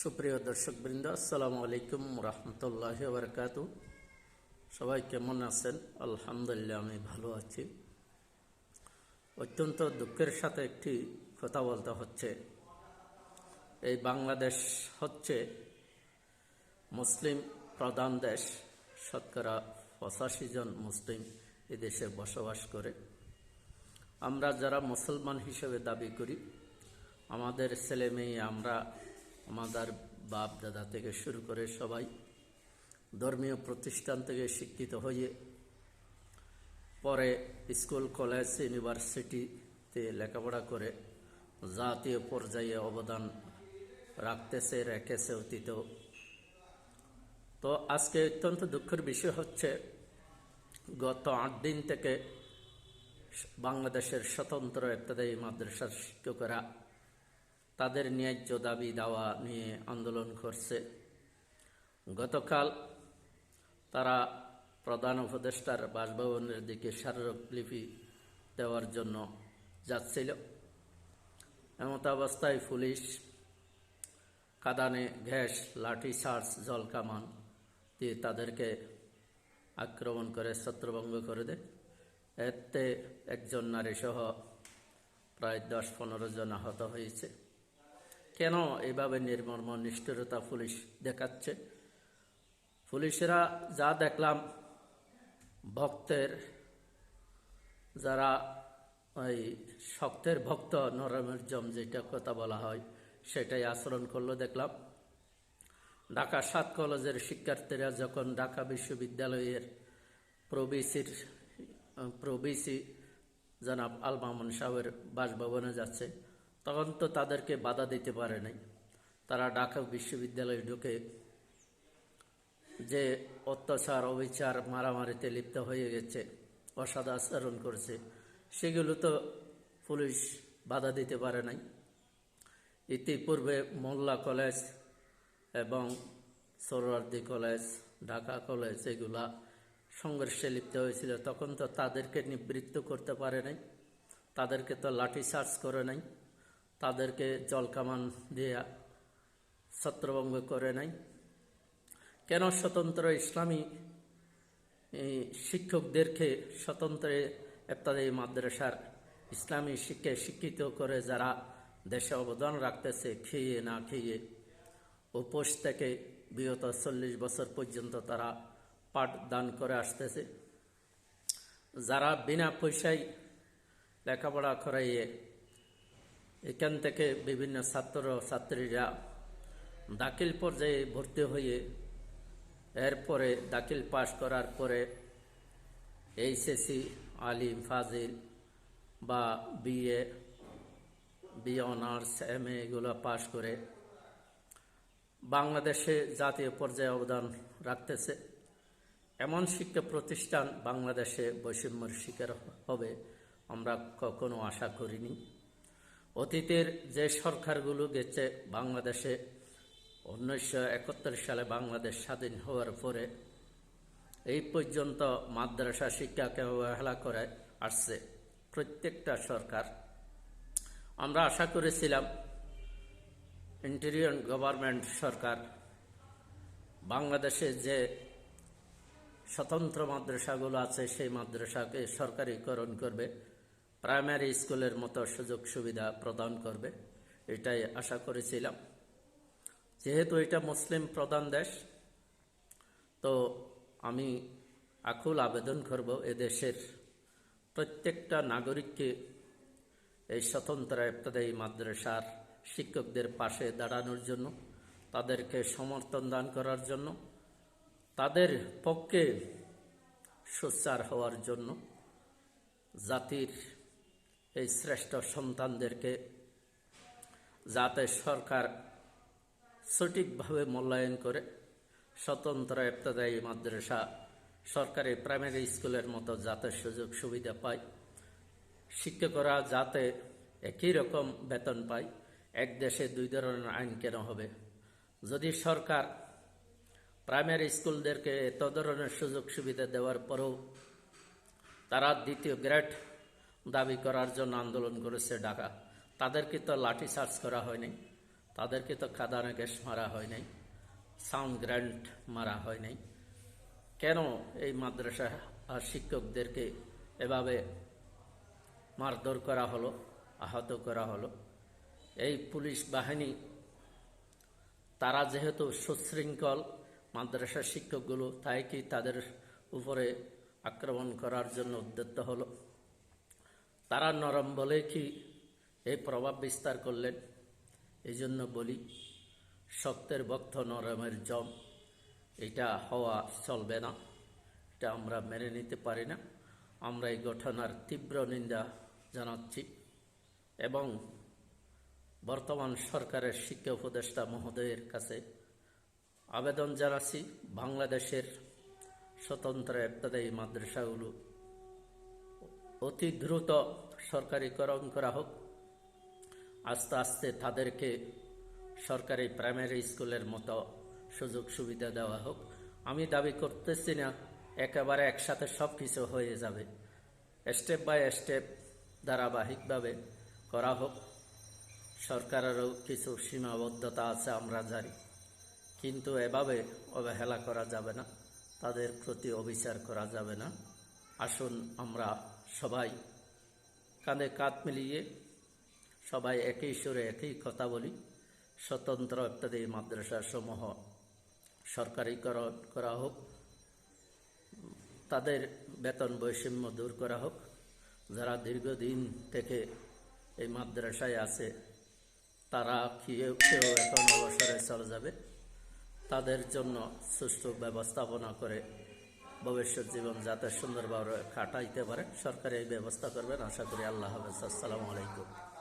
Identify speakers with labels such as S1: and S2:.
S1: সুপ্রিয় দর্শকবৃন্দ, আসসালামু আলাইকুম রহমতুল্লাহি ওয়া বারাকাতুহু। সবাই কেমন আছেন? আলহামদুলিল্লাহ, আমি ভালো আছি। অত্যন্ত দুঃখের সাথে একটি কথা বলতে হচ্ছে। এই বাংলাদেশ হচ্ছে মুসলিম প্রধান দেশ। শতকরা 85 জন মুসলিম এদেশে বসবাস করে। আমরা যারা মুসলমান হিসেবে দাবি করি, আমাদের ছেলে মেয়ে, আমরা আমাদের বাপ দাদা থেকে শুরু করে সবাই ধর্মীয় প্রতিষ্ঠান থেকে শিক্ষিত হয়ে পরে স্কুল, কলেজ, ইউনিভার্সিটিতে লেখাপড়া করে জাতীয় পর্যায়ে অবদান রেখেছে অতীত। তো আজকে অত্যন্ত দুঃখের বিষয় হচ্ছে, গত 8 দিন থেকে বাংলাদেশের স্বতন্ত্র ইবতেদায়ী মাদ্রাসার শিক্ষকেরা তাদের ন্যায্য দাবি দাওয়া নিয়ে আন্দোলন করছে। গতকাল তারা প্রধান উপদেষ্টার বাসভবনের দিকে স্মারকলিপি দেওয়ার জন্য যাচ্ছিল। এমত অবস্থায় পুলিশ কাঁদানে গ্যাস, লাঠি চার্জ, জলকামান দিয়ে তাদেরকে আক্রমণ করে ছত্রভঙ্গ করে দেয়। এতে একজন নারী সহ প্রায় 10-15 জন আহত হয়েছে। কেন এভাবে নির্মম নিষ্ঠুরতা পুলিশ দেখাচ্ছে? পুলিশেরা যা দেখলাম, ভক্তের যারা ওই শক্তের ভক্ত, নরমের জম যেটা কথা বলা হয়, সেটাই আচরণ করলো দেখলাম। ঢাকা 7 কলেজের শিক্ষার্থীরা যখন ঢাকা বিশ্ববিদ্যালয়ের প্রভিসি জনাব আল মামুন সাহেবের বাসভবনে যাচ্ছে, তখন তো তাদেরকে বাধা দিতে পারে নাই। তারা ঢাকা বিশ্ববিদ্যালয়ে ঢুকে যে অত্যাচার, অবিচার, মারামারিতে লিপ্ত হয়ে গেছে, অসদাচরণ করছে, সেগুলো তো পুলিশ বাধা দিতে পারে নাই। ইতিপূর্বে মোল্লা কলেজ এবং সোহরাওয়ার্দী কলেজ, ঢাকা কলেজ এগুলা সংঘর্ষে লিপ্ত হয়েছিল, তখন তো তাদেরকে নিবৃত্ত করতে পারে নাই, তাদেরকে তো লাঠি চার্জ করে নাই, তাদেরকে জলকামান দিয়ে ছত্রভঙ্গ করে নাই। কেন স্বতন্ত্র ইসলামী শিক্ষকদেরকে স্বতন্ত্র ইবতেদায়ী মাদ্রাসার ইসলামী শিক্ষায় শিক্ষিত করে যারা দেশে অবদান রাখতেছে, খেয়ে না খেয়ে উপোস থেকে বিগত 40 বছর পর্যন্ত তারা পাঠদান করে আসতেছে, যারা বিনা পয়সায় লেখাপড়া করাইয়ে এখান থেকে বিভিন্ন ছাত্র ছাত্রীরা দাখিল পর্যায়ে ভর্তি হয়ে এরপরে দাখিল পাশ করার পরে এইচএসসি, আলিম, ফাজিল বা বিএ অনার্স, এমএ এগুলো পাশ করে বাংলাদেশে জাতীয় পর্যায়ে অবদান রাখতেছে। এমন শিক্ষা প্রতিষ্ঠান বাংলাদেশে বৈষম্যের শিকার হবে আমরা কখনো আশা করিনি। অতীতের যে সরকারগুলো গেছে বাংলাদেশে, 1971 সালে বাংলাদেশ স্বাধীন হওয়ার পরে এই পর্যন্ত মাদ্রাসা শিক্ষাকে অবহেলা করে আসছে প্রত্যেকটা সরকার। আমরা আশা করেছিলাম ইন্টেরিয়র গভর্নমেন্ট সরকার বাংলাদেশে যে স্বতন্ত্র মাদ্রাসাগুলো আছে সেই মাদ্রাসাকে সরকারিকরণ করবে, প্রাইমারি স্কুলের মতো সুযোগ সুবিধা প্রদান করবে, এটাই আশা করেছিলাম। যেহেতু এটা মুসলিম প্রধান দেশ, তো আমি আকুল আবেদন করব এদেশের প্রত্যেকটা নাগরিককে এই স্বতন্ত্র ইবতেদায়ী মাদ্রাসার শিক্ষকদের পাশে দাঁড়ানোর জন্য, তাদেরকে সমর্থন দান করার জন্য, তাদের পক্ষে সোচ্চার হওয়ার জন্য, জাতির এই শ্রেষ্ঠ সন্তানদেরকে যাতে সরকার সঠিকভাবে মূল্যায়ন করে স্বতন্ত্র ইবতেদায়ী মাদ্রাসা সরকারি প্রাইমারি স্কুলের মতো যাতে সুযোগ সুবিধা পায়, শিক্ষকরা যাতে একই রকম বেতন পায়। এক দেশে 2 ধরনের আইন কেন হবে? যদি সরকার প্রাইমারি স্কুলদেরকে এত ধরনের সুযোগ সুবিধা দেওয়ার পরেও তারা 2য় গ্রেড দাবি করার জন্য আন্দোলন করেছে ঢাকা, তাদেরকে তো লাঠি চার্জ করা হয়নি, তাদেরকে তো খাদানে গ্যাস মারা হয় নাই, সাউন্ড গ্র্যান্ড মারা হয় নাই। কেন এই মাদ্রাসা আর শিক্ষকদেরকে এভাবে মারধর করা হলো, আহত করা হলো? এই পুলিশ বাহিনী তারা যেহেতু সুশৃঙ্খল মাদ্রাসা শিক্ষকগুলো, তাই কি তাদের উপরে আক্রমণ করার জন্য উদ্যত হলো? তারা নরম বলে কি এই প্রভাব বিস্তার করলেন? এই জন্য বলি, শক্তের বক্ষ নরমের জম, এটা হওয়া চলবে না, এটা আমরা মেনে নিতে পারি না। আমরা এই ঘটনার তীব্র নিন্দা জানাচ্ছি এবং বর্তমান সরকারের শিক্ষা উপদেষ্টা মহোদয়ের কাছে আবেদন জানাচ্ছি, বাংলাদেশের স্বতন্ত্র ইবতেদায়ী মাদ্রাসাগুলো অতি দ্রুত সরকারিকরণ করা হোক। আস্তে আস্তে তাদেরকে সরকারি প্রাইমারি স্কুলের মতো সুযোগ সুবিধা দেওয়া হোক। আমি দাবি করতেছি না একেবারে একসাথে সব কিছু হয়ে যাবে, স্টেপ বাই স্টেপ ধারাবাহিকভাবে করা হোক। সরকারেরও কিছু সীমাবদ্ধতা আছে আমরা জানি, কিন্তু এভাবে অবহেলা করা যাবে না, তাদের প্রতি অবিচার করা যাবে না। আসুন আমরা সবাই কাঁধে কাঁধ মিলিয়ে সবাই একই সুরে একই কথা বলি, স্বতন্ত্র ইবতেদায়ী মাদ্রাসা সমূহ সরকারিকরণ করা হোক, তাদের বেতন বৈষম্য দূর করা হোক। যারা দীর্ঘদিন থেকে এই মাদ্রাসায় আছে তারা কেউ কেউ এখন অবসরে চলে যাবে, তাদের জন্য সুষ্ঠু ব্যবস্থাপনা করে ভবিষ্যৎ জীবন যাতে সুন্দরভাবে কাটাইতে পারে সরকার এই ব্যবস্থা করবেন। আশা করি। আল্লাহ হাফেজ। আসসালামু আলাইকুম।